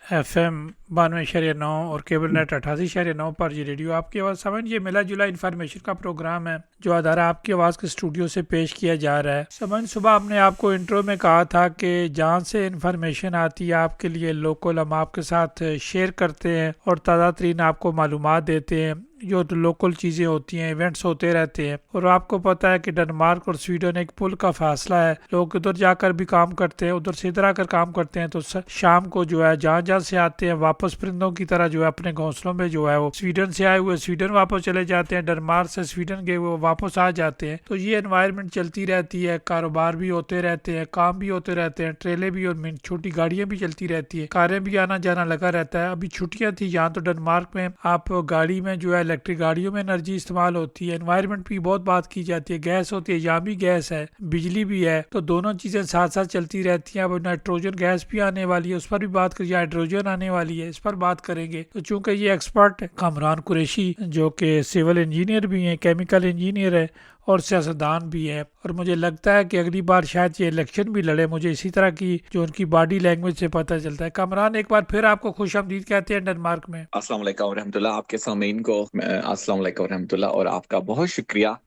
FM 92.9 और cable net 88.9 पर ये रेडियो आपकी आवाज़ समझ ये मिला जुला इन्फॉर्मेशन का प्रोग्राम है जो अदारा आपकी आवाज़ के स्टूडियो से पेश किया जा रहा है। समझ सुबह हमने आपको इंट्रो में कहा था कि जहाँ से इन्फॉर्मेशन आती है आपके लिए लोकल हम आपके साथ शेयर करते हैं और ताज़ा तरीन आपको मालूमात देते हैं। जो तो लोकल चीज़ें होती हैं, इवेंट्स होते रहते हैं। और आपको पता है कि डेनमार्क और स्वीडन एक पुल का फासला है। लोग उधर जाकर भी काम करते हैं, उधर से इधर आकर काम करते हैं, तो शाम को जो है जहाँ जहाँ से आते हैं वापस परिंदों की तरह जो है अपने घोंसलों में जो है वो स्वीडन से आए हुए स्वीडन वापस चले जाते हैं, डेनमार्क से स्वीडन गए हुए वापस आ जाते हैं। तो ये एनवायरनमेंट चलती रहती है, कारोबार भी होते रहते हैं, काम भी होते रहते हैं, ट्रेलें भी और छोटी गाड़ियाँ भी चलती रहती है, कारें भी आना जाना लगा रहता है। अभी छुट्टियाँ थी यहाँ तो डेनमार्क में आप गाड़ी में जो है इलेक्ट्रिक गाड़ियों में एनर्जी इस्तेमाल होती है। एनवायरनमेंट की बहुत बात की जाती है, गैस होती है, यहाँ भी गैस है, बिजली भी है, तो दोनों चीजें साथ साथ चलती रहती हैं। अब नाइट्रोजन गैस भी आने वाली है, उस पर भी बात करिए, हाइड्रोजन आने वाली है, इस पर बात करेंगे। तो चूंकि ये एक्सपर्ट कामरान कुरैशी जो कि सिविल इंजीनियर भी हैं, केमिकल इंजीनियर है और सियासतदान भी है, और मुझे लगता है कि अगली बार शायद ये इलेक्शन भी लड़े, मुझे इसी तरह की जो उनकी बॉडी लैंग्वेज से पता चलता है। कामरान एक बार फिर आपको खुश आमदीद कहते हैं डेनमार्क में। अस्सलाम वालेकुम रहमतुल्लाह। आपके सामीन को अस्सलाम वालेकुम रहमतुल्लाह और आपका बहुत शुक्रिया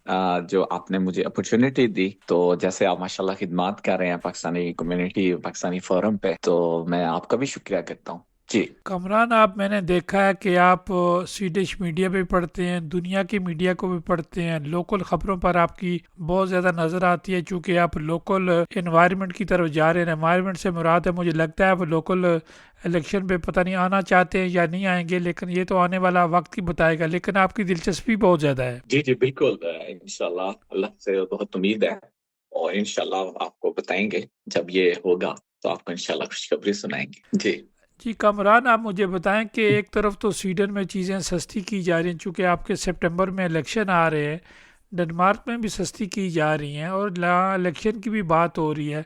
जो आपने मुझे अपॉर्चुनिटी दी। तो जैसे आप माशाल्लाह खिदमत कर रहे हैं पाकिस्तानी कम्युनिटी पाकिस्तानी फोरम पे, तो मैं आपका भी शुक्रिया करता हूँ जी। कमरान आप मैंने देखा है कि आप स्वीडिश मीडिया भी पढ़ते हैं, दुनिया की मीडिया को भी पढ़ते हैं, लोकल खबरों पर आपकी बहुत ज़्यादा नज़र आती है। चूँकि आप लोकल एनवायरनमेंट की तरफ जा रहे हैं, एनवायरनमेंट से मुराद है, मुझे लगता है आप लोकल इलेक्शन पे पता नहीं आना चाहते हैं या नहीं आएंगे, लेकिन ये तो आने वाला वक्त ही बताएगा। लेकिन आपकी दिलचस्पी बहुत ज़्यादा है। जी जी बिल्कुल, इंशाल्लाह अल्लाह से बहुत उम्मीद है और इंशाल्लाह आपको बताएंगे जब ये होगा, तो आपको इंशाल्लाह खुशखबरी सुनाएंगे जी। जी कमरान आप मुझे बताएं कि एक तरफ तो स्वीडन में चीज़ें सस्ती की जा रही हैं, चूँकि आपके सितंबर में इलेक्शन आ रहे हैं, डेनमार्क में भी सस्ती की जा रही हैं और यहाँ इलेक्शन की भी बात हो रही है,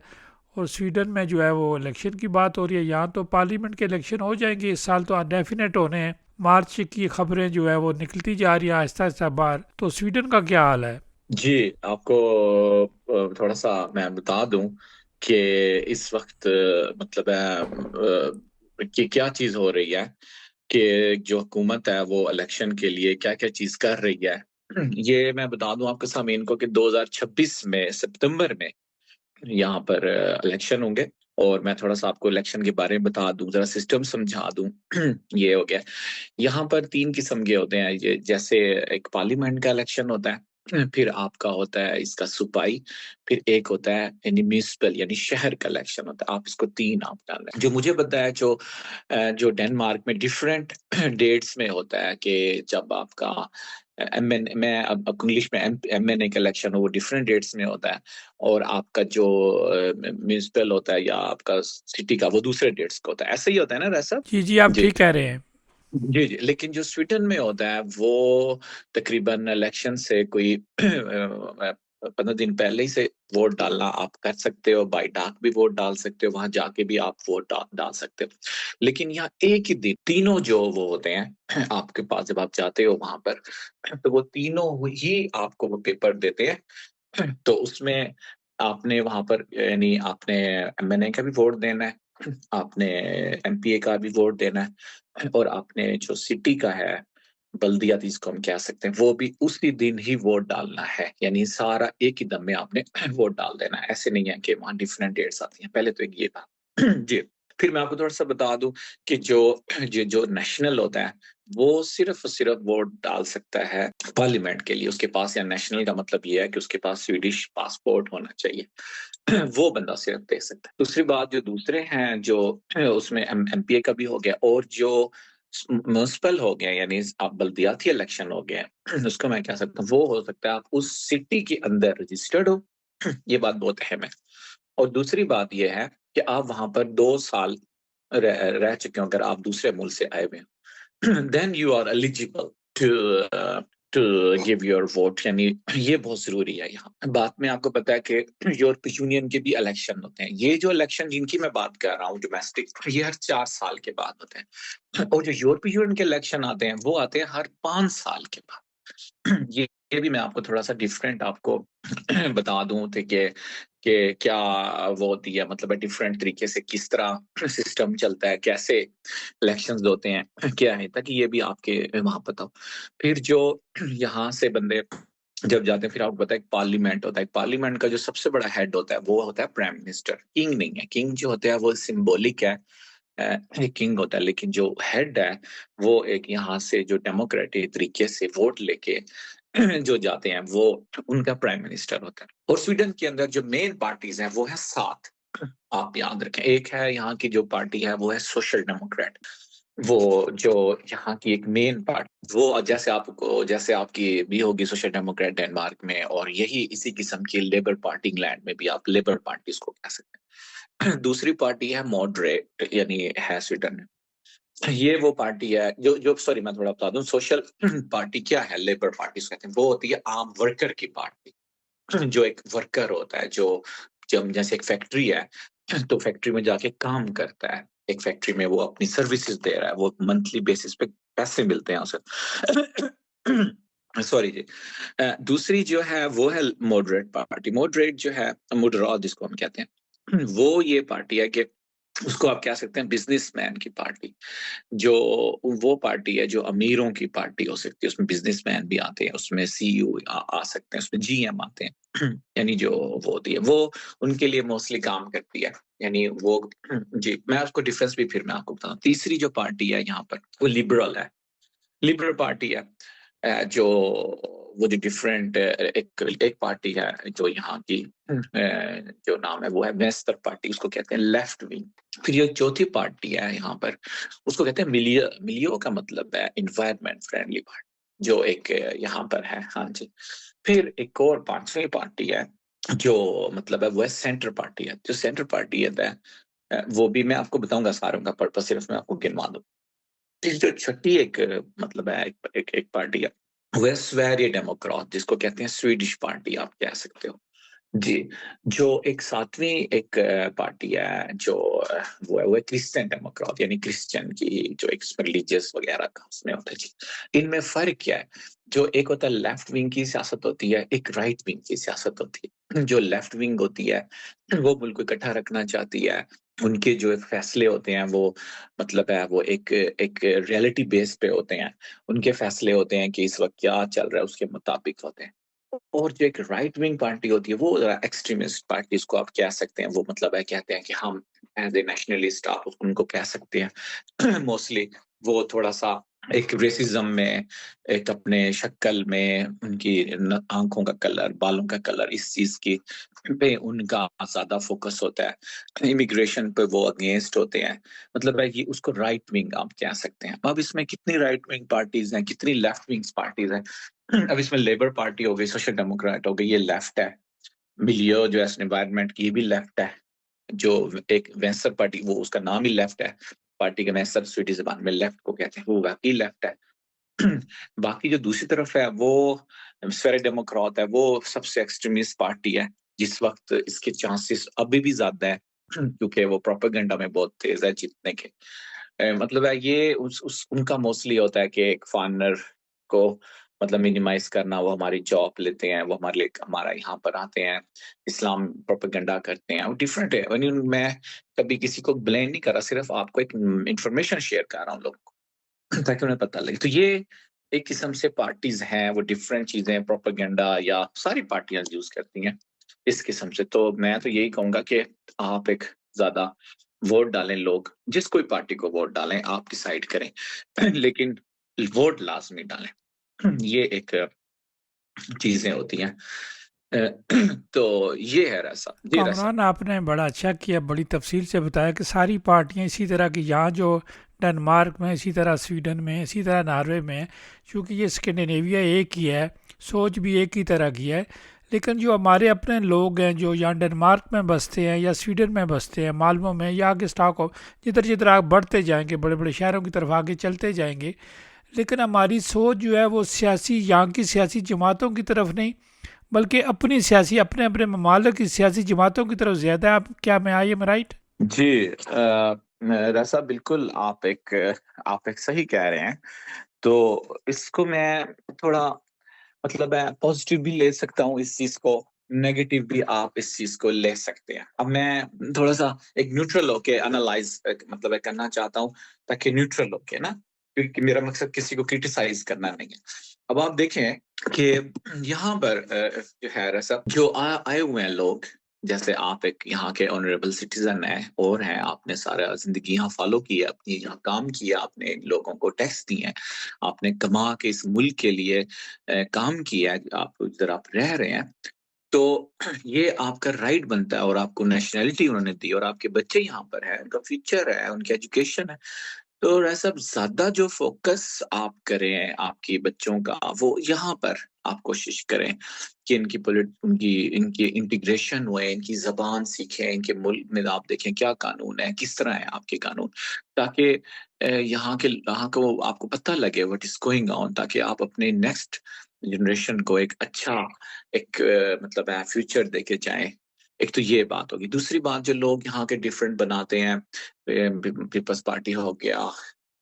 और स्वीडन में जो है वो इलेक्शन की बात हो रही है। यहाँ तो पार्लियामेंट के इलेक्शन हो जाएंगे इस साल, तो डेफिनेट होने हैं। मार्च की खबरें जो है वो निकलती जा रही है आहिस्ता आहिस्ता बाहर। तो स्वीडन का क्या हाल है? जी, आपको थोड़ा सा मैं बता दूं कि इस वक्त मतलब है कि क्या चीज हो रही है, कि जो हुकूमत है वो इलेक्शन के लिए क्या क्या चीज कर रही है। ये मैं बता दूं आपके सामने इनको कि 2026 में सितंबर में यहाँ पर इलेक्शन होंगे। और मैं थोड़ा सा आपको इलेक्शन के बारे में बता दूं, जरा सिस्टम समझा दूं। ये हो गया। यहाँ पर तीन किस्म के होते हैं, ये जैसे एक पार्लियामेंट का इलेक्शन होता है, फिर आपका होता है इसका सुपाई, फिर एक होता है यानी म्यूनिसिपल यानी शहर का इलेक्शन होता है। आप इसको तीन आप डाल रहे हैं। जो मुझे पता है, जो डेनमार्क में डिफरेंट डेट्स में होता है कि जब आपका एम एन मैं अब इंग्लिश में एम एन ए का इलेक्शन हो, वो डिफरेंट डेट्स में होता है। और आपका जो म्यूनिसिपल होता है या आपका सिटी का, वो दूसरे डेट्स का होता है। ऐसे ही होता है ना रैसा? जी जी आप जी ठीक कह रहे हैं। जी जी। लेकिन जो स्वीडन में होता है वो तकरीबन इलेक्शन से कोई 15 दिन पहले ही से वोट डालना आप कर सकते हो। बाई डाक भी वोट डाल सकते हो, वहां जाके भी आप वोट डाल सकते हो। लेकिन यहाँ एक ही दिन तीनों जो वो होते हैं आपके पास, जब आप जाते हो वहां पर, तो वो तीनों ही आपको वो पेपर देते हैं। तो उसमें आपने वहां पर यानी आपने एमएनए का भी वोट देना है, आपने एमपीए का भी वोट देना है, और आपने जो सिटी का है बल्दिया जिसको हम कह सकते हैं, वो भी उसी दिन ही वोट डालना है। यानी सारा एक ही दम में आपने वोट डाल देना है। ऐसे नहीं है कि वहाँ डिफरेंट डेट्स आती हैं। पहले तो एक ये था जी। फिर मैं आपको थोड़ा सा बता दूं कि जो नेशनल होता है वो सिर्फ और सिर्फ वोट डाल सकता है पार्लियामेंट के लिए। उसके पास, या नेशनल का मतलब ये है कि उसके पास स्वीडिश पासपोर्ट होना चाहिए। वो बंदा सिर्फ दे सकता है। दूसरी बात, जो दूसरे हैं जो उसमें एमपीए का भी हो गया, और जो म्यूनिसिपल हो गया यानी आप बल्दियाती इलेक्शन हो गया, उसको मैं कह सकता हूँ वो हो सकता है आप उस सिटी के अंदर रजिस्टर्ड हो। ये बात बहुत अहम है। और दूसरी बात यह है कि आप वहां पर 2 साल रह चुके हो, अगर आप दूसरे मुल्क से आए हुए हो, then you are eligible to to give your vote. यानी ये बहुत जरूरी है। यहाँ बात में आपको पता है कि यूरोपीय यूनियन के भी इलेक्शन होते हैं। ये जो इलेक्शन जिनकी मैं बात कर रहा हूँ डोमेस्टिक, ये हर 4 साल के बाद होते हैं। और जो यूरोपीय यूनियन के इलेक्शन आते हैं वो आते हैं हर 5 साल के बाद। ये ये भी मैं आपको थोड़ा-सा डिफरेंट आपको बता दूँ थे कि क्या वो होती है, मतलब डिफरेंट तरीके से किस तरह सिस्टम चलता है, कैसे इलेक्शंस होते हैं, क्या है, ताकि ये भी आपके वहाँ पता हो। फिर जो यहाँ से बंदे जब जाते हैं, फिर आपको पता है एक पार्लियामेंट होता है। पार्लियामेंट का जो सबसे बड़ा हेड होता है वो होता है प्राइम मिनिस्टर, किंग नहीं है। किंग जो होता है वो सिंबॉलिक है, एक किंग होता है, लेकिन जो हेड है वो एक यहाँ से जो डेमोक्रेटिक तरीके से वोट लेके जो जाते हैं वो उनका प्राइम मिनिस्टर होता है। और स्वीडन के अंदर जो मेन पार्टीज हैं वो है 7। आप याद रखें, एक है यहाँ की जो पार्टी है वो है सोशल डेमोक्रेट, वो जो यहाँ की एक मेन पार्टी, वो जैसे आपकी भी होगी सोशल डेमोक्रेट डेनमार्क में, और यही इसी किस्म की लेबर पार्टी इंग्लैंड में भी आप लेबर पार्टी इसको कह सकते हैं। दूसरी पार्टी है मॉडरेट, यानी है स्वीडन में, ये वो पार्टी है जो जो सॉरी मैं थोड़ा बता दूं, सोशल पार्टी क्या है, लेबर पार्टी कहते हैं, वो होती है आम वर्कर की पार्टी। जो एक वर्कर होता है, जो जब जैसे एक फैक्ट्री है तो फैक्ट्री में जाके काम करता है, एक फैक्ट्री में वो अपनी सर्विसेज दे रहा है, वो मंथली बेसिस पे पैसे मिलते हैं उसे। सॉरी जी। दूसरी जो है वो है मॉडरेट पार्टी। मॉडरेट जो है, मॉडरेट जिसको हम कहते हैं, वो ये पार्टी है कि उसको आप कह सकते हैं बिजनेसमैन की पार्टी। जो वो पार्टी है जो अमीरों की पार्टी हो सकती है, उसमें बिजनेसमैन भी आते हैं, उसमें सीईओ आ सकते हैं, उसमें जीएम आते हैं। यानी जो वो होती है वो उनके लिए मोस्टली काम करती है, यानी वो जी मैं उसको डिफरेंस भी फिर मैं आपको बताऊं। तीसरी जो पार्टी है यहाँ पर वो लिबरल है, लिबरल पार्टी है। जो वो जो डिफरेंट एक एक पार्टी है जो यहाँ की जो नाम है वो है वेस्टर पार्टी, उसको कहते हैं लेफ्ट विंग। फिर ये चौथी पार्टी है यहाँ पर, उसको कहते हैं मिलियो। मिलियो का मतलब है इन्वायरमेंट फ्रेंडली पार्टी, जो एक यहाँ पर है। हाँ जी। फिर एक और पांचवी पार्टी है जो मतलब है वो है सेंटर पार्टी है। जो सेंटर पार्टी है वो भी मैं आपको बताऊंगा सारों का पर्पस, सिर्फ मैं आपको गिनवा दूं। फिर जो छठी एक मतलब है एक पार्टी है वो है स्वेरिया डेमोक्राट, जिसको कहते हैं स्वीडिश पार्टी आप कह सकते हो जी। जो एक सातवीं एक पार्टी है जो वो है क्रिश्चियन डेमोक्रेट, यानी क्रिश्चियन की जो एक रिलीजियस वगैरह का उसमें होता है जी। इनमें फर्क क्या है, जो एक होता है लेफ्ट विंग की सियासत होती है, एक राइट विंग की सियासत होती है। जो लेफ्ट विंग होती है वो मुल्क को इकट्ठा रखना चाहती है, उनके जो फैसले होते हैं वो मतलब है वो एक एक रियलिटी बेस पे होते हैं। उनके फैसले होते हैं कि इस वक्त क्या चल रहा है उसके मुताबिक होते हैं। और जो एक राइट विंग पार्टी होती है वो एक्सट्रीमिस्ट पार्टी इसको आप कह सकते हैं, वो मतलब है कहते हैं कि हम एज ए नेशनलिस्ट आप उनको कह सकते हैं। मोस्टली वो थोड़ा सा एक रेसिज्म में, एक अपने शक्ल में, उनकी आंखों का कलर, बालों का कलर, इस चीज की पे उनका ज्यादा फोकस होता है। इमिग्रेशन पे वो अगेंस्ट होते हैं, मतलब है कि उसको राइट विंग आप कह सकते हैं। अब इसमें कितनी राइट विंग पार्टीज हैं, कितनी लेफ्ट विंग पार्टीज हैं। अब इसमें लेबर पार्टी हो गई, सोशल डेमोक्रेट हो गई, ये लेफ्ट है। मिलियो जो है एनवायरनमेंट की, ये भी लेफ्ट है। जो एक वेंसर पार्टी, वो उसका नाम ही लेफ्ट है, पार्टी का वेंसर स्वीडिश जबान में लेफ्ट को कहते हैं, वो वाकई लेफ्ट है। बाकी जो दूसरी तरफ है वो स्वेरे डेमोक्रेट है, वो सबसे एक्सट्रीमिस्ट पार्टी है। जिस वक्त इसके चांसेस अभी भी ज्यादा है क्योंकि वो प्रोपेगेंडा में बहुत तेज है जीतने के। मतलब है ये उस उनका मोस्टली होता है कि एक फॉरेनर को मतलब मिनिमाइज करना, वो हमारी जॉब लेते हैं, वो हमारे लिए हमारा यहाँ पर आते हैं, इस्लाम प्रोपेगेंडा करते हैं, वो डिफरेंट है। मैं कभी किसी को ब्लेम नहीं कर रहा, सिर्फ आपको एक इंफॉर्मेशन शेयर कर रहा हूँ लोगों को, ताकि उन्हें पता लगे। तो ये एक किस्म से पार्टीज हैं, वो डिफरेंट चीजें प्रोपेगेंडा या सारी पार्टियां यूज करती हैं इस किस्म से। तो मैं तो यही कहूंगा कि आप एक ज्यादा वोट डालें, लोग जिस कोई पार्टी को वोट डालें आप डिसाइड करें, लेकिन वोट लाजमी डालें। ये एक चीजें होती हैं। तो ये है रसा जी रसा। कामरान, आपने बड़ा अच्छा किया, बड़ी तफसील से बताया कि सारी पार्टियां इसी तरह की, यहाँ जो डेनमार्क में, इसी तरह स्वीडन में, इसी तरह नॉर्वे में, चूँकि ये स्कैंडिनेविया एक ही है, सोच भी एक ही तरह की है। लेकिन जो हमारे अपने लोग हैं जो यहाँ डेनमार्क में बसते हैं या स्वीडन में बसते हैं, माल्मो में या आगे स्टॉकहोम, जिधर जिधर आप बढ़ते जाएंगे, बड़े बड़े शहरों की तरफ आगे चलते जाएंगे, लेकिन हमारी सोच जो है वो सियासी, यहाँ की सियासी जमातों की तरफ नहीं, बल्कि अपनी सियासी, अपने अपने ममालिक की सियासी जमातों की तरफ ज़्यादा है। आप क्या, मैं आई एम राइट? जी रसा बिल्कुल आप एक सही कह रहे हैं। तो इसको मैं थोड़ा मतलब है पॉजिटिव भी ले सकता हूँ इस चीज को, नेगेटिव भी आप इस चीज को ले सकते हैं। अब मैं थोड़ा सा एक न्यूट्रल होके एनालाइज मतलब है करना चाहता हूँ, ताकि न्यूट्रल होके ना, क्योंकि मेरा मकसद किसी को क्रिटिसाइज करना नहीं है। अब आप देखें कि यहाँ पर जो है ऐसा जो आए हुए हैं लोग, जैसे आप एक यहाँ के ऑनरेबल सिटीजन हैं और हैं, आपने सारा जिंदगी यहाँ फॉलो की है, अपनी यहाँ काम किया, आपने इन लोगों को टैक्स दिए हैं, आपने कमा के इस मुल्क के लिए काम किया है, आप इधर आप रह रहे हैं, तो ये आपका राइट बनता है। और आपको नेशनैलिटी उन्होंने दी और आपके बच्चे यहाँ पर है, उनका फ्यूचर है, उनकी एजुकेशन है। तो ऐसा ज्यादा जो फोकस आप करें आपके बच्चों का, वो यहाँ पर आप कोशिश करें कि इनकी उनकी इनकी इंटीग्रेशन हुए, इनकी जबान सीखें, इनके मुल्क में आप देखें क्या कानून है, किस तरह है आपके कानून, ताकि यहाँ को आपको पता लगे व्हाट इज गोइंग ऑन, ताकि आप अपने नेक्स्ट जनरेशन को एक अच्छा एक मतलब है फ्यूचर देके जाएं। एक तो ये बात होगी। दूसरी बात, जो लोग यहाँ के डिफरेंट बनाते हैं, पीपल्स पार्टी हो गया,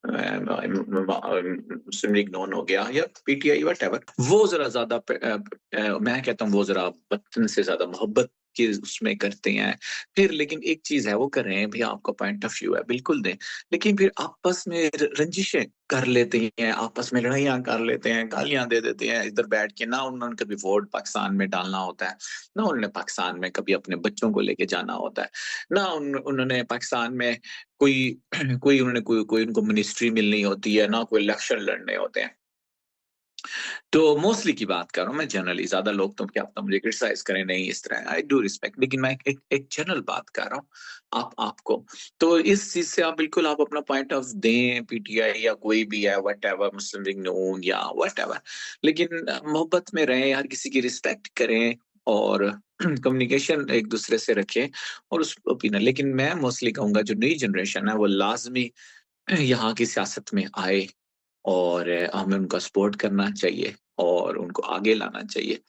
मुस्लिम लीग नॉन हो गया, या पीटीआई वट, वो जरा ज्यादा मैं कहता हूँ वो जरा वतन से ज्यादा मोहब्बत की उसमें करते हैं। फिर लेकिन एक चीज है, वो कर रहे हैं भी, आपका पॉइंट ऑफ व्यू है बिल्कुल दें, लेकिन फिर आपस में रंजिशें कर लेते हैं, आपस में लड़ाइयां कर लेते हैं, गालियां दे देते हैं इधर बैठ के। ना उन्होंने कभी वोट पाकिस्तान में डालना होता है, ना उन्होंने पाकिस्तान में कभी अपने बच्चों को लेके जाना होता है, ना उन्होंने पाकिस्तान में कोई कोई उन्होंने कोई उनको मिनिस्ट्री मिलनी होती है, ना कोई इलेक्शन लड़ने होते हैं। तो मोस्टली की बात कर रहा हूँ मैं, जनरली। ज्यादा लोग तो क्या पता मुझे क्रिटिसाइज करें, नहीं इस तरह, आई डू रिस्पेक्ट, लेकिन मैं एक जनरल बात कर रहा हूँ आपको। तो इस चीज से आप बिल्कुल आप अपना पॉइंट ऑफ दें, पीटीआई या कोई भी है, वट एवर, मुस्लिम लीग नून या वट एवर, लेकिन मोहब्बत में रहें, हर किसी की रिस्पेक्ट करें और कम्युनिकेशन एक दूसरे से रखें और उस ओपिनियन। लेकिन मैं मोस्टली कहूंगा जो नई जनरेशन है वो लाजमी यहाँ की सियासत में आए और हमें उनका सपोर्ट करना चाहिए और उनको आगे लाना चाहिए।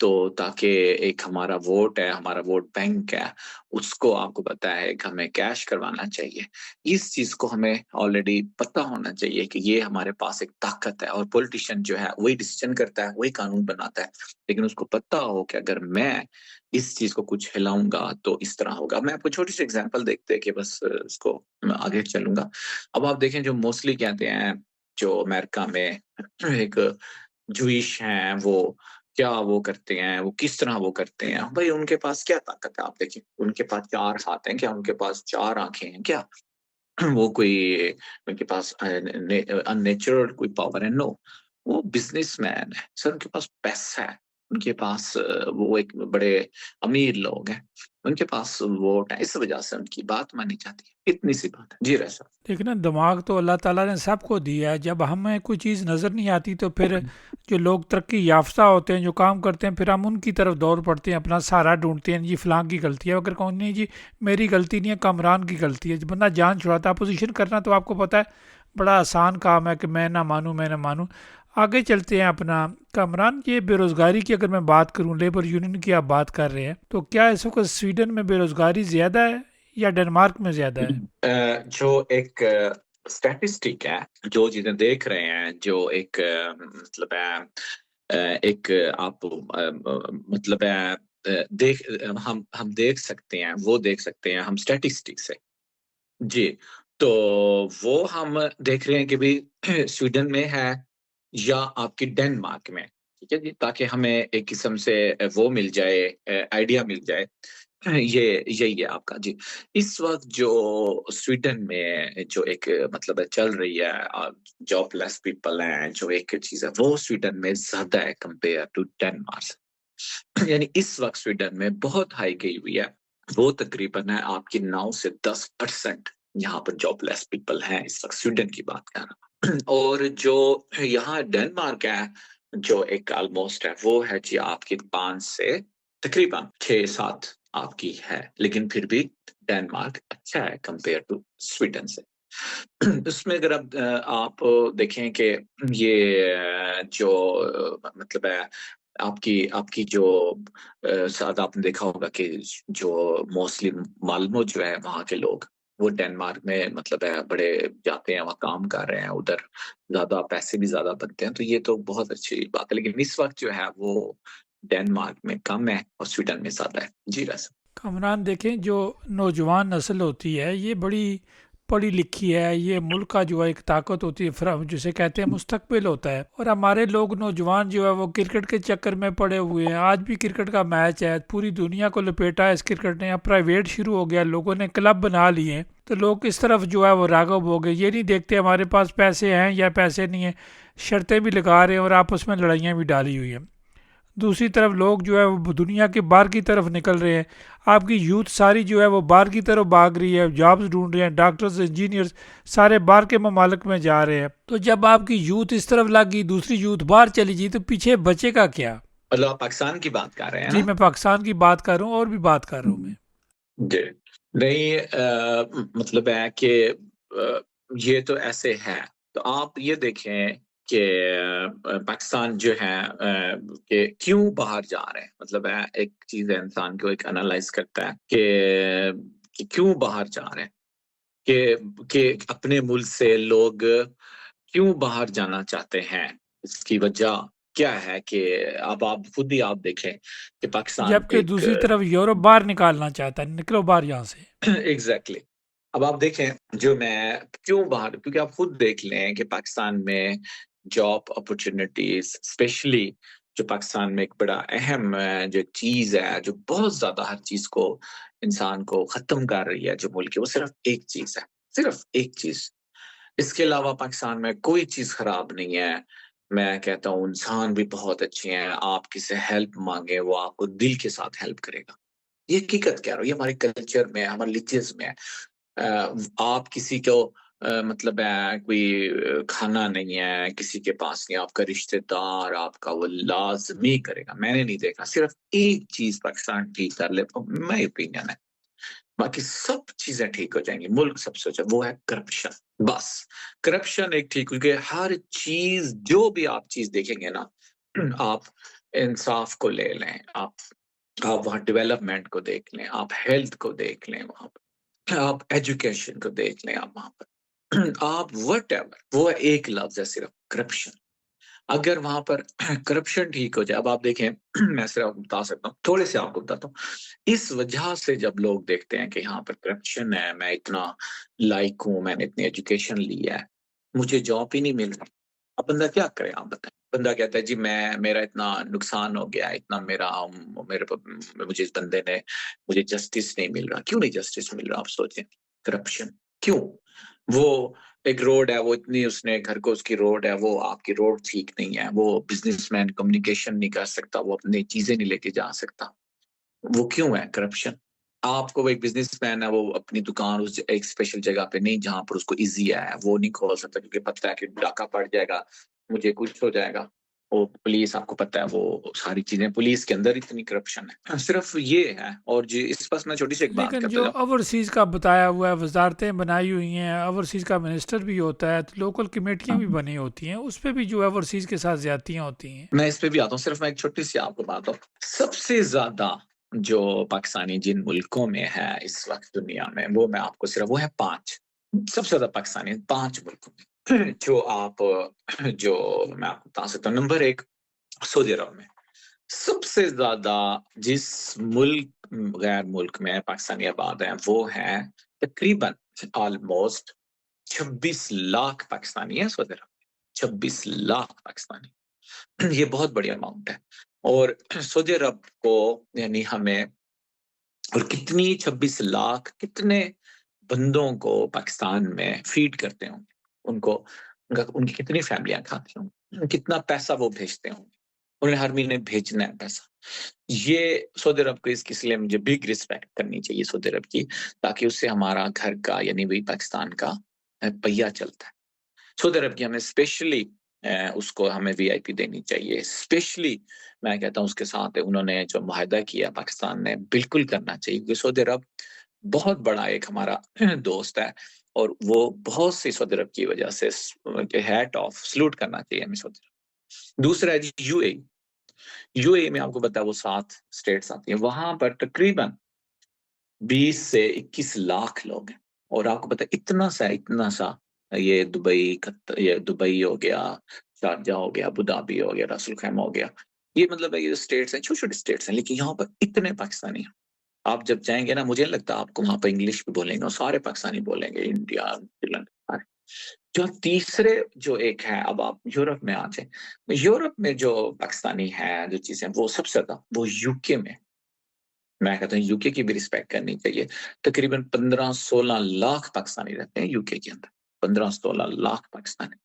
तो ताकि एक हमारा वोट है, हमारा वोट बैंक है, उसको आपको पता है कि हमें कैश करवाना चाहिए। इस चीज को हमें ऑलरेडी पता होना चाहिए कि ये हमारे पास एक ताकत है, और पॉलिटिशियन जो है वही डिसीजन करता है, वही कानून बनाता है, लेकिन उसको पता हो कि अगर मैं इस चीज को कुछ हिलाऊंगा तो इस तरह होगा। मैं आपको छोटी सी एग्जांपल देखते हैं कि बस इसको मैं आगे चलूंगा। अब आप देखें, जो मोस्टली कहते हैं जो अमेरिका में एक जूइश हैं, वो क्या वो करते हैं, वो किस तरह वो करते हैं, भाई उनके पास क्या ताकत है? आप देखिए, उनके पास 4 हाथ हैं क्या? उनके पास 4 आंखें हैं क्या? वो कोई उनके पास अननेचुरल कोई पावर है? नो, वो बिजनेसमैन है सर, उनके पास पैसा है, उनके पास वो एक बड़े अमीर लोग हैं, उनके पास वोट है, इस वजह से उनकी बात मानी जाती है। इतनी सी बात है जी रैसा। लेकिन ना दिमाग तो अल्लाह ताला ने सबको दिया है। जब हमें कोई चीज़ नज़र नहीं आती तो फिर जो लोग तरक्की याफ्ता होते हैं, जो काम करते हैं, फिर हम उनकी तरफ दौड़ पड़ते हैं, अपना सहारा ढूंढते हैं, जी फलां की गलती है। अगर कहूँ नहीं जी मेरी गलती नहीं है, कामरान की गलती है, जब बंदा जान छुड़ाता है। अपोजिशन करना तो आपको पता है बड़ा आसान काम है कि मैं ना मानूँ, मैं ना मानूँ। आगे चलते हैं अपना। कामरान, ये बेरोज़गारी की अगर मैं बात करूं, लेबर यूनियन की आप बात कर रहे हैं, तो क्या इस वक्त स्वीडन में बेरोज़गारी ज़्यादा है या डेनमार्क में ज़्यादा है? जो एक स्टैटिस्टिक है, जो चीजें देख रहे हैं, जो एक मतलब है एक आप मतलब है देख हम देख सकते हैं, वो देख सकते हैं हम स्टैटिस्टिक से जी। तो वो हम देख रहे हैं कि भाई स्वीडन में है या आपकी डेनमार्क में, ठीक है जी, ताकि हमें एक किस्म से वो मिल जाए, आइडिया मिल जाए। ये यही है आपका जी। इस वक्त जो स्वीडन में जो एक मतलब है चल रही है, जॉबलेस पीपल हैं, जो एक चीज है वो स्वीडन में ज्यादा है कंपेयर टू डेनमार्क। यानी इस वक्त स्वीडन में बहुत हाई गई हुई है, वो तकरीबन है आपकी 9 से 10% यहाँ पर जॉबलेस पीपल हैं इस वक्त, स्वीडन की बात कर रहा हूँ। और जो यहाँ डेनमार्क है, जो एक ऑलमोस्ट है, वो है जी आपकी 5 से तकरीबन 6-7 आपकी है, लेकिन फिर भी डेनमार्क अच्छा है कंपेयर टू स्वीडन से। उसमें अगर आप देखें कि ये जो मतलब है आपकी आपकी जो शायद आपने देखा होगा कि जो मोस्टली मालमो जो है वहाँ के लोग, वो डेनमार्क में मतलब है बड़े जाते हैं, वहाँ काम कर रहे हैं, उधर ज़्यादा पैसे भी ज़्यादा बनते हैं, तो ये तो बहुत अच्छी बात है। लेकिन इस वक़्त जो है वो डेनमार्क में कम है और स्वीडन में ज़्यादा है। जी रस कामरान देखें, जो नौजवान नस्ल होती है ये बड़ी पढ़ी लिखी है, ये मुल्क का जो है एक ताकत होती है, फिर जिसे कहते हैं मुस्तकबिल होता है। और हमारे लोग नौजवान जो है वो क्रिकेट के चक्कर में पड़े हुए हैं। आज भी क्रिकेट का मैच है, पूरी दुनिया को लपेटा है इस क्रिकेट ने। अब प्राइवेट शुरू हो गया, लोगों ने क्लब बना लिए हैं, तो लोग इस तरफ जो है वो राग़िब हो गए। ये नहीं देखते हमारे पास पैसे हैं या पैसे नहीं हैं, शर्तें भी लगा रहे हैं और आपस में लड़ाइयाँ भी डाली हुई हैं। दूसरी तरफ लोग जो है वो दुनिया के बाहर की तरफ निकल रहे हैं। आपकी यूथ सारी जो है वो बाहर की तरफ भाग रही है, जॉब्स ढूंढ रहे हैं, डॉक्टर्स इंजीनियर्स सारे बाहर के ममालिक में जा रहे हैं। तो जब आपकी यूथ इस तरफ लगी, दूसरी यूथ बाहर चली जी, तो पीछे बचेगा क्या? मतलब आप पाकिस्तान की बात कर रहे हैं जी, ना? मैं पाकिस्तान की बात कर रहा हूँ और भी बात कर रहा हूँ मैं। जी। नहीं मतलब है कि ये तो ऐसे है। तो आप ये देखें कि पाकिस्तान जो है कि क्यों बाहर जा रहे हैं? मतलब है एक चीज़ है, इंसान को एक एनालाइज़ करता है कि क्यों बाहर जा रहे हैं? कि अपने मुल्क से लोग क्यों बाहर जाना चाहते हैं? इसकी वजह क्या है कि अब आप खुद ही आप देखें कि पाकिस्तान जबकि एक दूसरी तरफ यूरोप बाहर निकालना चाहता है, निकलो बाहर यहाँ से। एग्जैक्टली अब आप देखें जो मैं क्यों बाहर, क्योंकि आप खुद देख लें कि पाकिस्तान में जॉब अपॉर्चुनिटीज स्पेशली जो पाकिस्तान में एक बड़ा अहम जो चीज है जो बहुत ज्यादा हर चीज को इंसान को खत्म कर रही है जो मुल्क है, वो सिर्फ एक चीज है, सिर्फ एक चीज। इसके अलावा पाकिस्तान में कोई चीज खराब नहीं है। मैं कहता हूँ इंसान भी बहुत अच्छे हैं, आप किसी हेल्प मांगे वो आपको दिल के साथ हेल्प करेगा। ये हकीकत कह रहा हूँ, ये हमारे कल्चर में हमारे रिलीजियस में है। आप किसी को मतलब है कोई खाना नहीं है किसी के पास नहीं, आपका रिश्तेदार आपका वो लाजमी करेगा। मैंने नहीं देखा, सिर्फ एक चीज पाकिस्तान ठीक कर ले, माय ओपिनियन है, बाकी सब चीजें ठीक हो जाएंगी। मुल्क सबसे अच्छा वो है करप्शन। बस करप्शन एक ठीक, क्योंकि हर चीज जो भी आप चीज देखेंगे ना आप इंसाफ को ले लें, आप वहाँ डेवलपमेंट को देख लें, आप हेल्थ को देख लें, वहाँ पर आप एजुकेशन को देख लें, आप वहाँ पर आप वट एवर, वो एक लफ्ज है सिर्फ करप्शन। अगर वहां पर करप्शन ठीक हो जाए, अब आप देखें मैं सिर्फ आपको बता सकता हूँ, थोड़े से आपको बताता हूँ। इस वजह से जब लोग देखते हैं कि यहाँ पर करप्शन है, मैं इतना लाइक हूँ, मैंने इतनी एजुकेशन ली है, मुझे जॉब ही नहीं मिल रहा, अब बंदा क्या करे? आप बताएं। बंदा कहता है जी मैं मेरा इतना नुकसान हो गया, इतना मुझे इस बंदे ने मुझे जस्टिस नहीं मिल रहा। क्यों नहीं जस्टिस मिल रहा? आप सोचें, करप्शन क्यों? वो एक रोड है, वो इतनी उसने घर को उसकी रोड है, वो आपकी रोड ठीक नहीं है, वो बिजनेसमैन कम्युनिकेशन नहीं कर सकता, वो अपनी चीजें नहीं लेके जा सकता। वो क्यों है? करप्शन। आपको वो एक बिजनेसमैन है, वो अपनी दुकान उस एक स्पेशल जगह पे नहीं जहां पर उसको इजी है वो नहीं खोल सकता, क्योंकि पता है कि डाका पड़ जाएगा, मुझे कुछ हो जाएगा। वो पुलिस, आपको पता है वो सारी चीजें, पुलिस के अंदर इतनी करप्शन है। सिर्फ ये है। और जी इस पर मैं छोटी सी एक बात लेकिन करता जो जाऊँ। ओवरसीज़ का बताया हुआ है, वजारतें बनाई हुई हैं, ओवरसीज़ का मिनिस्टर भी होता है, तो लोकल कमेटियाँ भी बनी होती हैं, उस पर भी जो है ओवरसीज़ के साथ ज्यादतियाँ होती हैं। मैं इस पे भी आता हूँ, सिर्फ मैं एक छोटी सी आपको बात बताऊँ। सबसे ज्यादा जो पाकिस्तानी जिन मुल्कों में है इस वक्त दुनिया में, वो मैं आपको सिर्फ वो है 5, सबसे ज्यादा पाकिस्तानी 5 मुल्कों में जो आप जो मैं आपको बता सकता हूँ। नंबर 1 सऊदी अरब में सबसे ज्यादा जिस मुल्क गैर मुल्क में पाकिस्तानी आबाद है वो है तकरीबन ऑलमोस्ट 26 लाख पाकिस्तानी है सऊदी अरब में। 26 लाख पाकिस्तानी ये बहुत बड़ी अमाउंट है। और सऊदी अरब को यानी हमें, और कितनी 26 लाख कितने बंदों को पाकिस्तान में फीड करते होंगे, उनको उनकी कितनी फैमिलियां खाती होंगी, कितना पैसा वो भेजते होंगे, उन्हें हर महीने भेजना है पैसा। ये सऊदी अरब को इसके लिए मुझे बिग रिस्पेक्ट करनी चाहिए सऊदी अरब की, ताकि उससे हमारा घर का यानी वही पाकिस्तान का पहिया चलता है। सऊदी अरब की हमें स्पेशली उसको हमें वीआईपी देनी चाहिए। स्पेशली मैं कहता हूँ उसके साथ उन्होंने जो मुआहदा किया पाकिस्तान ने बिल्कुल करना चाहिए, क्योंकि सऊदी अरब बहुत बड़ा एक हमारा दोस्त है, और वो बहुत सी सऊदी अरब की वजह से हैट ऑफ सल्यूट करना चाहिए हमें सऊदी अरब। दूसरा है जी यूएई। यूएई में आपको पता है वो 7 स्टेट्स आती हैं, वहां पर तकरीबन 20 से 21 लाख लोग हैं, और आपको पता है इतना सा ये दुबई हो गया, शारजा हो गया, अबू धाबी हो गया, रास अल खैमा हो गया, ये मतलब है ये स्टेट्स हैं, छोटे-छोटे स्टेट्स हैं, लेकिन यहाँ पर इतने पाकिस्तानी हैं। आप जब जाएँगे ना, मुझे नहीं लगता आपको वहाँ पे इंग्लिश भी बोलेंगे और सारे पाकिस्तानी बोलेंगे, इंडिया, श्रीलंका सारे। जो तीसरे जो एक है, अब आप यूरोप में आ जाएँ, यूरोप में जो पाकिस्तानी हैं, जो चीज़ें वो सबसे ज़्यादा वो यूके में। मैं कहता हूँ यूके की भी रिस्पेक्ट करनी चाहिए। तकरीबन 15-16 लाख पाकिस्तानी रहते हैं यूके के अंदर, 15-16 लाख पाकिस्तानी।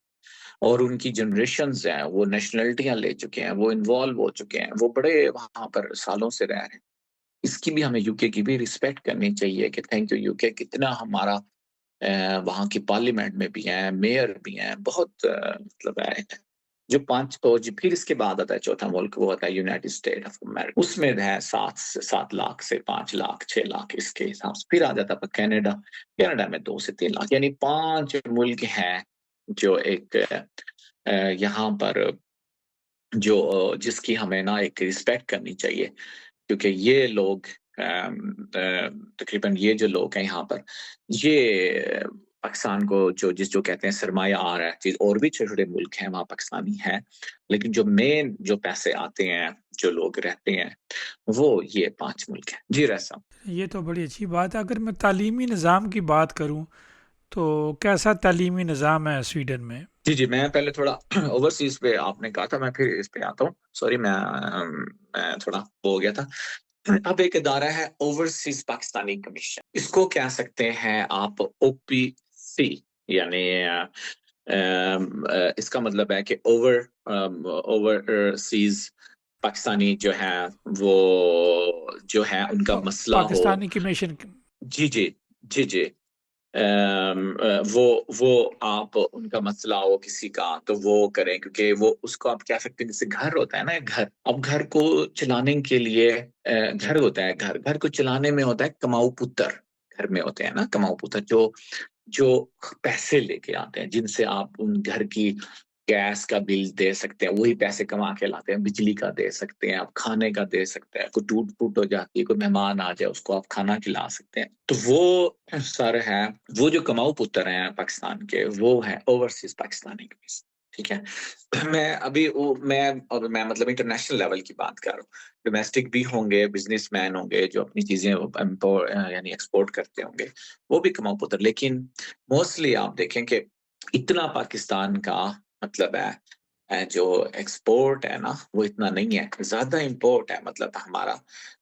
और उनकी जनरेशंस हैं, वो नेशनैलिटियाँ ले चुके हैं, वो इन्वॉल्व हो चुके हैं, वो बड़े वहाँ पर सालों से रह रहे हैं। इसकी भी हमें यूके की भी रिस्पेक्ट करनी चाहिए कि थैंक यू यूके, कितना हमारा वहाँ की पार्लियामेंट में भी हैं, मेयर भी हैं, बहुत मतलब है। जो 5 तो जी फिर इसके बाद आता है चौथा मुल्क, वो आता है यूनाइटेड स्टेट ऑफ अमेरिका। उसमें है 7 लाख से 5 लाख, 6 लाख इसके हिसाब से। फिर आ जाता है कनाडा, कनाडा में 2 से 3 लाख, यानी 5 मुल्क हैं जो एक यहाँ पर जो जिसकी हमें ना एक रिस्पेक्ट करनी चाहिए, क्योंकि ये लोग तकरीबन ये जो लोग हैं यहाँ पर, ये पाकिस्तान को जो कहते हैं सरमाया आ रहा है चीज़, और भी छोटे-छोटे मुल्क हैं वहाँ पाकिस्तानी हैं, लेकिन जो मेन जो पैसे आते हैं, जो लोग रहते हैं, वो ये 5 मुल्क हैं। जी रैसा। ये तो बड़ी अच्छी बात है। अगर मैं तालीमी निज़ाम की बात करूँ तो कैसा तालीमी निज़ाम है स्वीडन में? जी, मैं पहले थोड़ा ओवरसीज़ पे आपने कहा था, मैं फिर इस पे आता हूँ। सॉरी मैं थोड़ा वो हो गया था। अब एक इदारा है ओवरसीज पाकिस्तानी कमीशन, इसको कह सकते हैं आप ओपीसी, यानी इसका मतलब है कि ओवरसीज पाकिस्तानी जो है वो जो है उनका मसला हो। पाकिस्तानी कमीशन। जी जी जी जी वो आप उनका मसला हो किसी का तो वो करें, क्योंकि वो उसको आप कह सकते हैं जैसे घर होता है ना, घर, अब घर को चलाने के लिए घर होता है, घर घर को चलाने में होता है कमाऊ पुत्र, घर में होते हैं ना कमाऊ पुत्र, जो जो पैसे लेके आते हैं, जिनसे आप उन घर की गैस का बिल दे सकते हैं, वही पैसे कमा के लाते हैं, बिजली का दे सकते हैं, आप खाने का दे सकते हैं, कोई टूट-फूट हो जाती है, कोई मेहमान आ जाए उसको आप खाना खिला सकते हैं। तो वो सर है, वो जो कमाऊ पुत्र हैं पाकिस्तान के, वो है ओवरसीज़ पाकिस्तानी कमीशन, ठीक है? मैं मतलब इंटरनेशनल लेवल की बात कर रहा हूँ। डोमेस्टिक भी होंगे, बिज़नेसमैन होंगे जो अपनी चीज़ें यानी एक्सपोर्ट करते होंगे, वो भी कमाऊ पुत्र। लेकिन मोस्टली आप देखें कि इतना पाकिस्तान का मतलब है जो एक्सपोर्ट है ना वो इतना नहीं है, ज़्यादा इम्पोर्ट है, मतलब हमारा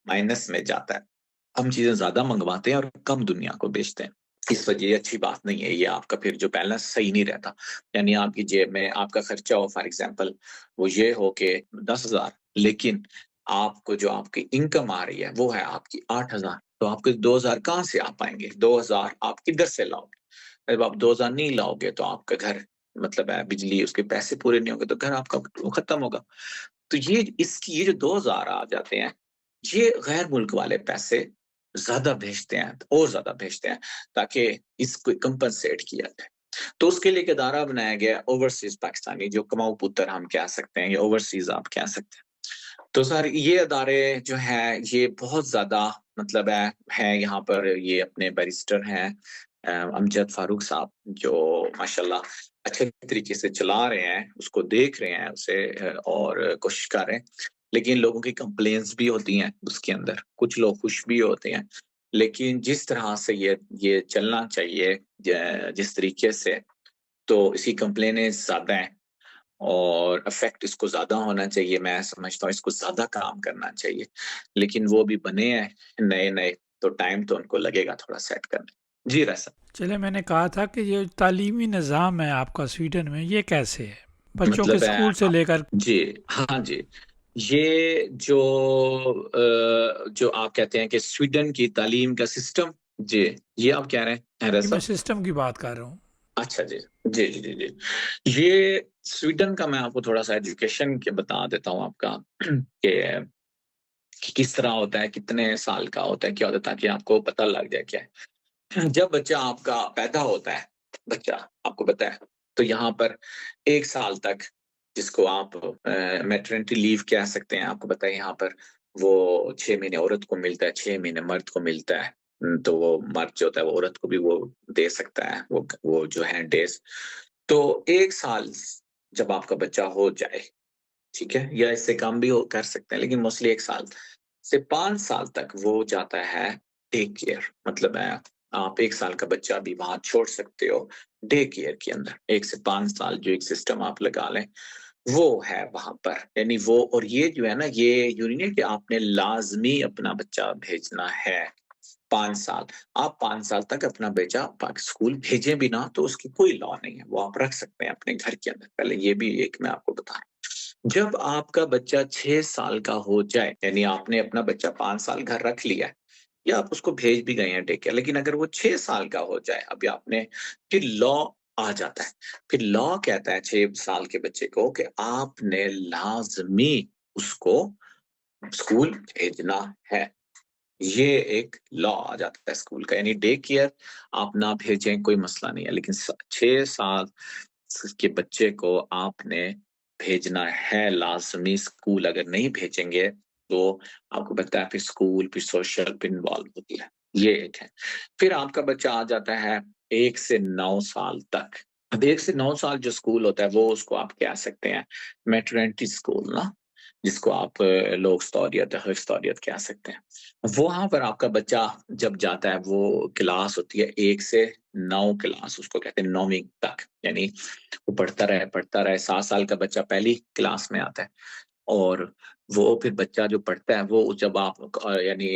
माइनस में जाता है। हम चीज़ें ज़्यादा मँगवाते हैं और कम दुनिया को बेचते हैं। इस वजह ये अच्छी बात नहीं है, ये आपका फिर जो बैलेंस सही नहीं रहता। यानी आपकी जेब में आपका खर्चा हो फॉर एग्ज़ाम्पल वो ये हो के 10,000, लेकिन आपको जो आपकी इनकम आ रही है वो है आपकी 8,000, तो आपके 2,000 कहाँ से आ पाएँगे? 2,000 आप किधर से लाओगे? जब आप 2,000 नहीं लाओगे तो आपका घर मतलब है बिजली उसके पैसे पूरे नहीं होंगे तो घर आपका वो खत्म होगा। तो ये जो 2,000 आ जाते हैं, ये गैर मुल्क वाले पैसे ज़्यादा भेजते हैं और ज़्यादा भेजते हैं ताकि इसको कंपनसेट किया जाए। तो उसके लिए एक इदारा बनाया गया ओवरसीज़ पाकिस्तानी, जो कमाऊ पुत्र हम कह सकते हैं या ओवरसीज़ आप कह सकते हैं। तो सर ये अदारे जो हैं ये बहुत ज़्यादा मतलब है यहाँ पर, ये अपने बैरिस्टर हैं अमजद फारूक साहब, जो माशाल्लाह अच्छे तरीके से चला रहे हैं, उसको देख रहे हैं उसे और कोशिश कर रहे हैं। लेकिन लोगों की कंप्लेंट्स भी होती हैं उसके अंदर, कुछ लोग खुश भी होते हैं। लेकिन जिस तरह से ये चलना चाहिए जिस तरीके से, तो इसकी कंप्लेनें ज़्यादा हैं और इफ़ेक्ट इसको ज़्यादा होना चाहिए। मैं समझता हूँ इसको ज़्यादा काम करना चाहिए। लेकिन वो भी बने हैं नए-नए, तो टाइम तो उनको लगेगा थोड़ा सेट करने। जी, रैसा। चले, मैंने कहा था कि ये तालीमी निज़ाम है आपका स्वीडन में, ये कैसे है? बच्चों के मतलब स्कूल से आप लेकर। जी, हाँ जी। ये जो आप कहते हैं कि स्वीडन की तालीम का सिस्टम, जी, ये आप कह रहे हैं मैं रैसा? सिस्टम की बात कर रहा हूँ। अच्छा जी। ये स्वीडन का मैं आपको थोड़ा-सा एजुकेशन के बता देता हूँ आपका कि किस तरह होता है, कितने साल का होता है, क्या होता है, ताकि आपको पता लग जाए क्या है। जब बच्चा आपका पैदा होता है, बच्चा आपको पता है, तो यहाँ पर 1 साल तक जिसको आप मैटरनिटी लीव कह सकते हैं, आपको पता है यहाँ पर वो 6 महीने औरत को मिलता है, 6 महीने मर्द को मिलता है। तो वो मर्द जो होता है वो औरत को भी वो दे सकता है वो जो है डेज़। तो 1 साल जब आपका बच्चा हो जाए, ठीक है? या इससे कम भी हो कर सकते हैं, लेकिन मोस्टली 1 साल से 5 साल तक वो जाता है डे केयर। मतलब है आप 1 साल का बच्चा भी वहाँ छोड़ सकते हो डे केयर के अंदर। 1 से 5 साल जो एक सिस्टम आप लगा लें, वो है वहाँ पर। यानी वो और ये जो है ना, ये यूँ नहीं है कि आपने लाज़मी अपना बच्चा भेजना है 5 साल। आप 5 साल तक अपना बच्चा स्कूल भेजें भी ना, तो उसकी कोई लॉ नहीं है, वो आप रख सकते हैं अपने घर के अंदर। पहले ये भी एक मैं आपको बता रहा हूँ। जब आपका बच्चा 6 साल का हो जाए, यानी आपने अपना बच्चा 5 साल घर रख लिया है या आप उसको भेज भी गए हैं डे केयर, लेकिन अगर वो 6 साल का हो जाए, अभी आपने फिर लॉ आ जाता है। फिर लॉ कहता है 6 साल के बच्चे को कि आपने लाज़मी उसको स्कूल भेजना है। ये एक लॉ आ जाता है स्कूल का, यानी डे केयर आप ना भेजें कोई मसला नहीं है, लेकिन 6 साल के बच्चे को आपने भेजना है लाजमी स्कूल। अगर नहीं भेजेंगे तो आपको पता है फिर स्कूल फिर सोशल फिर इन्वॉल्व होती है। ये एक है। फिर आपका बच्चा आ जाता है 1 से 9 साल तक। अब 1 से 9 साल जो स्कूल होता है वो उसको आप कह सकते हैं मैटरनिटी स्कूल ना, जिसको आप लोक स्तौरियत कह सकते हैं। वहाँ पर आपका बच्चा जब जाता है, वो क्लास होती है 1 से 9 क्लास उसको कहते हैं 9वीं तक। यानी वो पढ़ता रहे 7 साल का बच्चा पहली क्लास में आता है और वो फिर बच्चा जो पढ़ता है वो जब आप यानी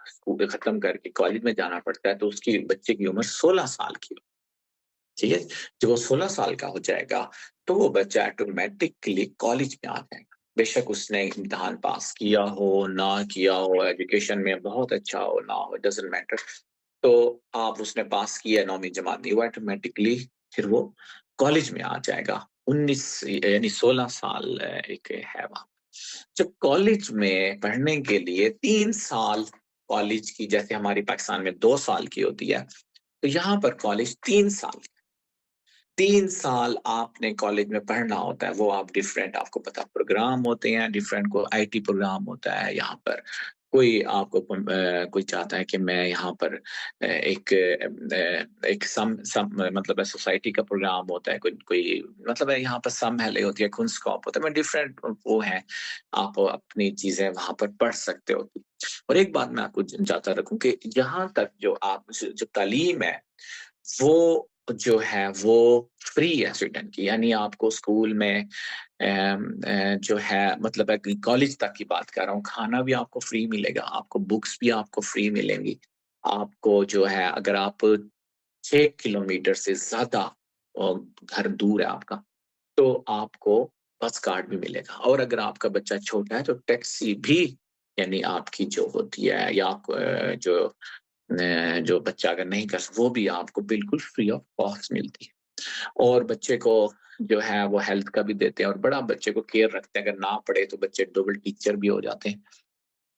स्कूल खत्म करके कॉलेज में जाना पड़ता है, तो उसकी बच्चे की उम्र 16 साल की हो, ठीक है? जब वो 16 साल का हो जाएगा, तो वो बच्चा ऑटोमैटिकली कॉलेज में आ जाएगा। बेशक उसने इम्तिहान पास किया हो, ना किया हो, एजुकेशन में बहुत अच्छा हो, ना हो, इट डज़न्ट मैटर। तो आप उसने पास किया 9वीं जमात में, वो ऑटोमैटिकली फिर वो कॉलेज में आ जाएगा। 19 यानी 16 साल एक है वहाँ। जब कॉलेज में पढ़ने के लिए 3 साल कॉलेज की, जैसे हमारी पाकिस्तान में 2 साल की होती है, तो यहाँ पर कॉलेज 3 साल 3 साल आपने कॉलेज में पढ़ना होता है। वो आप डिफरेंट आपको पता प्रोग्राम होते हैं, डिफरेंट को आईटी प्रोग्राम होता है यहाँ पर। कोई आपको कोई चाहता है कि मैं यहाँ पर एक सम मतलब है सोसाइटी का प्रोग्राम होता है, कोई कोई मतलब है यहाँ पर सम हेले होती है, कुंस्कॉप होता है, मैं डिफरेंट वो है, आप अपनी चीज़ें वहाँ पर पढ़ सकते हो। और एक बात मैं आपको जाता रखूँ कि यहाँ तक जो आप जो तालीम है, वो जो है वो फ्री है स्वीडन की। यानी आपको स्कूल में जो है मतलब है कि कॉलेज तक की बात कर रहा हूँ, खाना भी आपको फ्री मिलेगा, आपको बुक्स भी आपको फ्री मिलेंगी। आपको जो है अगर आप 6 किलोमीटर से ज़्यादा घर दूर है आपका, तो आपको बस कार्ड भी मिलेगा। और अगर आपका बच्चा छोटा है तो टैक्सी भी यानी आपकी जो होती है या आप जो बच्चा अगर नहीं कर वो भी आपको बिल्कुल फ्री ऑफ कॉस्ट मिलती है। और बच्चे को जो है वो हेल्थ का भी देते हैं और बड़ा बच्चे को केयर रखते हैं, अगर ना पढ़े तो बच्चे डबल टीचर भी हो जाते हैं।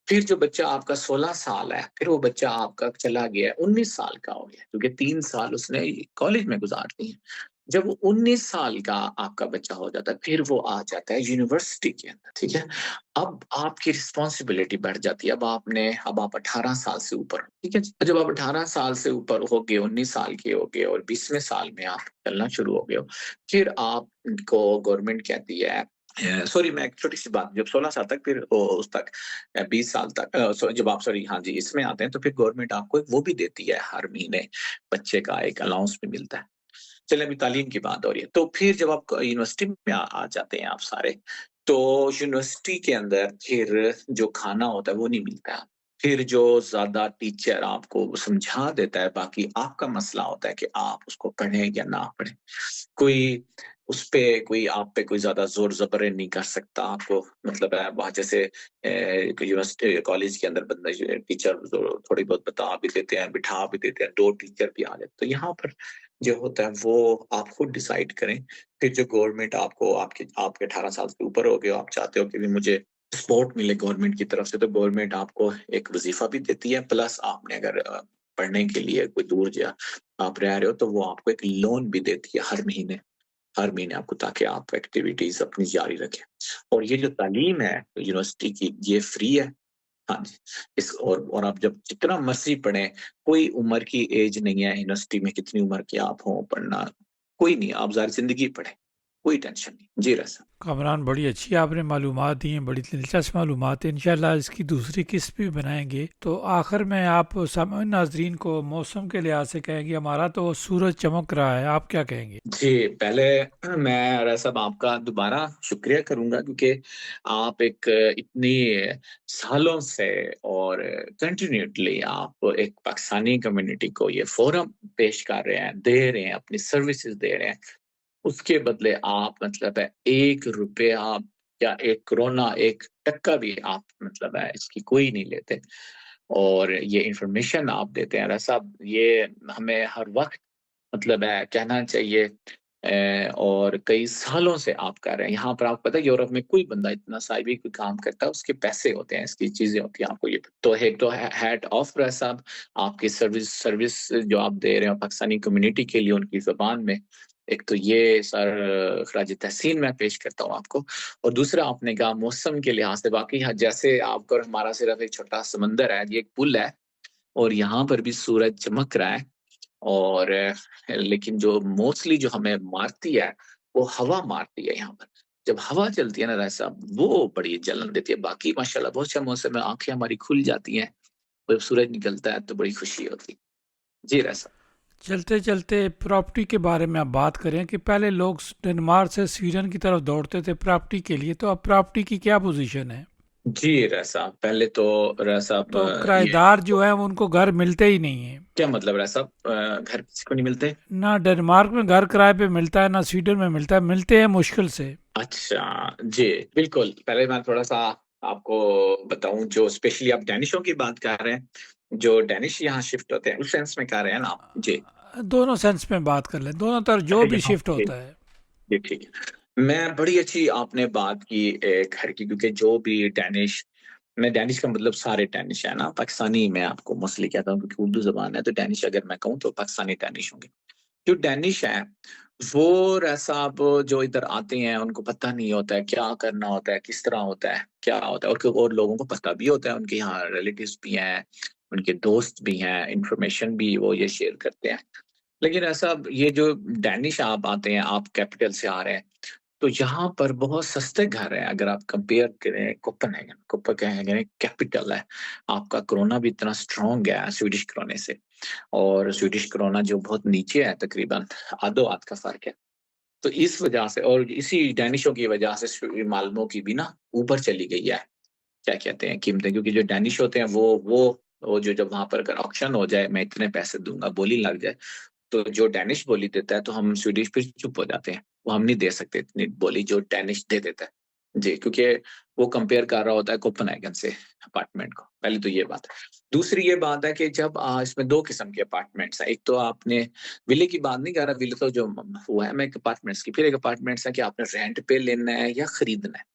फिर जो बच्चा आपका 16 साल है, फिर वो बच्चा आपका चला गया है 19 साल का हो गया, क्योंकि 3 साल उसने कॉलेज में गुज़ार दिए। जब वो 19 साल का आपका बच्चा हो जाता है, फिर वो आ जाता है यूनिवर्सिटी के अंदर, ठीक है? अब आपकी रिस्पॉन्सिबिलिटी बढ़ जाती है, अब आप 18 साल से ऊपर हो, ठीक है? जब आप 18 साल से ऊपर हो गए, 19 साल के हो गए और 20वें साल में आप चलना शुरू हो गए हो, फिर आपको गवर्नमेंट कहती है सॉरी मैं एक छोटी-सी बात, जब 16 साल तक फिर उस तक 20 साल तक जब आप सॉरी हाँ जी, इसमें आते हैं तो फिर गवर्नमेंट आपको एक वो भी देती है, हर महीने बच्चे का एक अलाउंस भी मिलता है। चलिए अभी तालीम की बात हो रही है। तो फिर जब आप यूनिवर्सिटी में आ जाते हैं आप सारे, तो यूनिवर्सिटी के अंदर फिर जो खाना होता है वो नहीं मिलता है। फिर जो ज़्यादा टीचर आपको समझा देता है, बाकी आपका मसला होता है कि आप उसको पढ़ें या ना पढ़ें। कोई उसपे कोई आप पे कोई ज़्यादा ज़ोर-ज़बरें नहीं कर सकता आपको, मतलब है वहाँ जैसे यूनिवर्सिटी कॉलेज के अंदर बंदा टीचर जो थोड़ी बहुत बता भी देते हैं, बिठा भी देते हैं, 2 टीचर भी आ जाते हैं। तो यहाँ पर जो होता है वो आप खुद डिसाइड करें। फिर जो गवर्नमेंट आपको आपके 18 साल से ऊपर हो गए हो, आप चाहते हो कि भी मुझे सपोर्ट मिले गवर्नमेंट की तरफ से, तो गवर्नमेंट आपको एक वज़ीफ़ा भी देती है, प्लस आपने अगर पढ़ने के लिए कोई दूर जा आप रह रहे हो, तो वो आपको एक लोन भी देती है हर महीने आपको, ताकि आप एक्टिविटीज़ अपनी जारी रखें। और ये जो तालीम है यूनिवर्सिटी की, ये फ्री है। हाँ जी, इस और आप जब जितना मर्ज़ी पढ़ें, कोई उम्र की एज नहीं है यूनिवर्सिटी में कितनी उम्र के आप हों पढ़ना, कोई नहीं, आप सारी ज़िंदगी पढ़ें, कोई टेंशन नहीं। जी रज़ा। कामरान, बड़ी अच्छी आपने मालूमात दी हैं, बड़ी दिलचस्प मालूमात है। इंशाल्लाह इसकी दूसरी किस्त भी बनाएंगे। तो आखिर में आप सामान्य नाजरीन को मौसम के लिहाज से कहेंगे, हमारा तो सूरज चमक रहा है, आप क्या कहेंगे? जी, पहले मैं रज़ा साहब आपका दोबारा शुक्रिया करूँगा क्योंकि आप एक इतनी सालों से और कंटिन्यूअसली आप एक पाकिस्तानी कम्युनिटी को ये फ़ोरम पेश कर रहे हैं, दे रहे हैं, अपनी सर्विसेज़ दे रहे हैं। उसके बदले आप मतलब है ₹1 या 1 करोना 1 टक्का भी आप मतलब है इसकी कोई नहीं लेते और ये इन्फॉर्मेशन आप देते हैं। रज़ा साहब ये हमें हर वक़्त मतलब है कहना चाहिए और कई सालों से आप कर रहे हैं। यहाँ पर आपको पता है यूरोप में कोई बंदा इतना सा भी कोई काम करता है, उसके पैसे होते हैं, इसकी चीज़ें होती हैं, आपको ये तो एक तो है हैट ऑफ रज़ा साहब, आपकी सर्विस जो आप दे रहे हो पाकिस्तानी कम्युनिटी के लिए उनकी ज़ुबान में। एक तो ये सर ख़राज तहसीन मैं पेश करता हूँ आपको और दूसरा आपने कहा मौसम के लिहाज़ से वाक़ई हाँ, जैसे आपका और हमारा सिर्फ़ एक छोटा समंदर है, ये एक पुल है और यहाँ पर भी सूरज चमक रहा है और लेकिन जो मोस्टली जो हमें मारती है, वो हवा मारती है यहाँ पर। जब हवा चलती है ना राय साहब, वो बड़ी जलन देती है। बाकी माशाल्लाह बहुत अच्छा मौसम है, आँखें हमारी खुल जाती हैं। जब सूरज निकलता है तो बड़ी खुशी होती है। जी राय साहब। चलते चलते प्रॉपर्टी के बारे में आप बात करें कि पहले लोग डेनमार्क से स्वीडन की तरफ दौड़ते थे प्रॉपर्टी के लिए, तो अब प्रॉपर्टी की क्या पोजीशन है? जी राय साहब, पहले तो राय साहब तो ये किराएदार जो है वो उनको घर मिलते ही नहीं है। क्या मतलब राय साहब घर किसी को नहीं मिलते? ना डेनमार्क में घर किराए पे मिलता है, ना स्वीडन में मिलता है, मिलते हैं मुश्किल से। अच्छा, जी, बिल्कुल। पहले मैं थोड़ा-सा आपको बताऊँ जो स्पेशली आप डेनिशों की बात कर रहे हैं, जो डेनिश यहाँ शिफ्ट होते हैं, उस सेंस में कर रहे हैं ना आप? जी। दोनों सेंस में बात कर लें, दोनों तरफ जो अच्छा भी यहाँ शिफ्ट जी, होता है। जी ठीक है। मैं बड़ी अच्छी आपने बात की घर की क्योंकि जो भी डेनिश मैं डेनिश का मतलब सारे डेनिश है ना, पाकिस्तानी मैं आपको मोस्टली कहता हूँ क्योंकि उर्दू ज़बान है, तो डेनिश अगर मैं कहूँ तो पाकिस्तानी डेनिश होंगे। जो डेनिश हैं, वो ऐसा अब जो इधर आते हैं उनको पता नहीं होता है क्या करना होता है, किस तरह होता है, क्या होता है और लोगों को पता भी होता है, उनके यहाँ रिलेटिव्स भी हैं, उनके दोस्त भी हैं, इन्फॉर्मेशन भी वो ये शेयर करते हैं। लेकिन ऐसा अब ये जो डेनिश आप आते हैं, आप कैपिटल से आ रहे हैं, तो यहाँ पर बहुत सस्ते घर हैं अगर आप कंपेयर करें कोपेनहेगन कोपेनहेगन कैपिटल है। आपका कोरोना भी इतना स्ट्रॉन्ग है स्वीडिश कोरोने से। और स्वीडिश कोरोना जो बहुत नीचे है तकरीबन आधो-आध का फ़र्क है। तो इस वजह से और इसी डेनिशों की वजह से मालमों की भी ना ऊपर चली गई है, क्या कहते हैं कीमतें क्योंकि जो डेनिश होते हैं वो जो जब वहाँ पर अगर ऑक्शन हो जाए, मैं इतने पैसे दूँगा, बोली लग जाए, तो जो डेनिश बोली देता है तो हम स्वीडिश फिर चुप हो जाते हैं। वो हम नहीं दे सकते इतनी बोली जो डेनिश दे देता है। जी, क्योंकि वो कंपेयर कर रहा होता है कोपेनहेगन से अपार्टमेंट को। पहली तो ये बात है। दूसरी ये बात है कि जब इसमें 2 किस्म के अपार्टमेंट्स हैं। एक तो आपने विले की बात नहीं कर रहा, विले तो जो वो है मैं एक अपार्टमेंट्स की। फिर एक अपार्टमेंट्स है कि आपने रेंट पे लेना है या खरीदना है।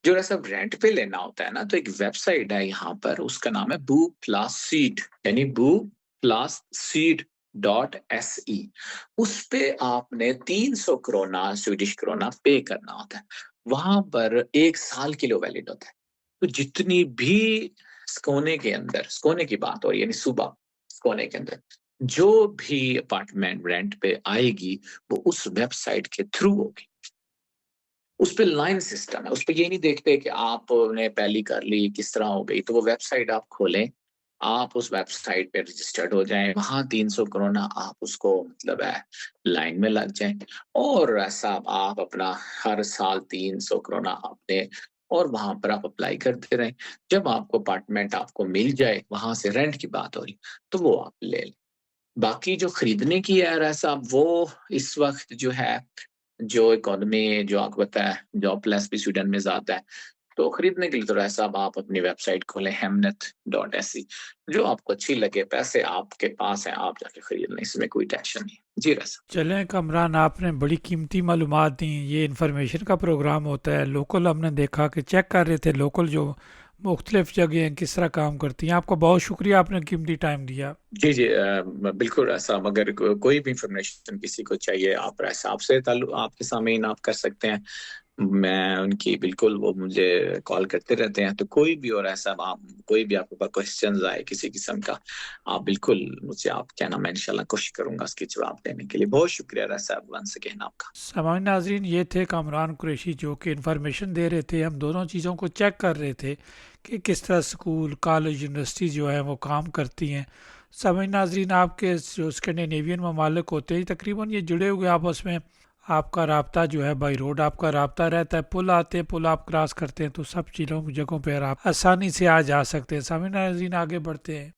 जो ऐसा रेंट पे लेना होता है ना, तो एक वेबसाइट है यहाँ पर, उसका नाम है बू प्लस सीड यानी बू प्लस सीड डॉट एसई। उस पे आपने 300 क्रोना स्वीडिश क्रोना पे करना होता है। वहां पर 1 साल के लिए वैलिड होता है। तो जितनी भी स्कोने की बात हो रही है यानी सुबह स्कोने के अंदर जो भी अपार्टमेंट रेंट पे आएगी वो उस वेबसाइट के थ्रू होगी। उस पे लाइन सिस्टम है, उस पे ये नहीं देखते कि आपने पहली कर ली, किस तरह हो गई, तो वो वेबसाइट आप खोलें, आप उस वेबसाइट पे रजिस्टर्ड हो जाएँ, वहाँ 300 करोना आप उसको मतलब है लाइन में लग जाएँ और ऐसा आप अपना हर साल 300 करोना आप दें और वहाँ पर आप अप्लाई करते रहें। जब आपको अपार्टमेंट आपको मिल जाए, वहाँ से रेंट की बात हो रही, तो वो आप ले लें। बाकी जो खरीदने की है ऐसा वो इस वक़्त जो है जो इकोनॉमी जो आपको पता है जॉबलेस भी स्वीडन में ज़्यादा है। तो खरीदने के लिए तो ऐसा अब आप अपनी वेबसाइट खोलें hemnet.se जो आपको अच्छी लगे, पैसे आपके पास हैं, आप जाके खरीद लें, इसमें कोई टेंशन नहीं है। जी रज़ा। चलें कमरान, आपने बड़ी कीमती मालूमात दी। ये इन्फॉर्मेशन का प्रोग्राम होता है, लोकल हमने देखा कि चेक कर रहे थे लोकल जो मुख्तलिफ जगह हैं किस तरह काम करती हैं। आपका बहुत शुक्रिया, आपने कीमती टाइम दिया। जी, जी बिल्कुल ऐसा अगर कोई भी इन्फॉर्मेशन किसी को चाहिए आप ऐसा आपसे ताल्लु आपके सामने आप कर सकते हैं। मैं उनकी बिल्कुल, वो मुझे कॉल करते रहते हैं, तो कोई भी और ऐसा आप, कोई भी आपके पास क्वेश्चंस आए किसी किस्म का, आप बिल्कुल मुझे आप कहना, मैं इंशाल्लाह कोशिश करूंगा उसके जवाब देने के लिए। बहुत शुक्रिया रसा वंस अगेन आपका। सामान्य नाजरीन, ये थे कामरान कुरैशी जो कि इन्फॉर्मेशन दे रहे थे। हम दोनों चीज़ों को चेक कर रहे थे कि किस तरह स्कूल, कॉलेज, यूनिवर्सिटी जो है वो काम करती हैं। सामान्य नाजरीन, आपके जो स्कैंडिनेवियन ममालिक होते हैं तकरीबन ये जुड़े हुए आपस में। आपका राब्ता जो है बाई रोड आपका राब्ता रहता है, पुल आते हैं, पुल आप क्रॉस करते हैं तो सब चीज़ों जगहों पर आप आसानी से आ जा सकते हैं। सामान्य नाजरीन, आगे बढ़ते हैं।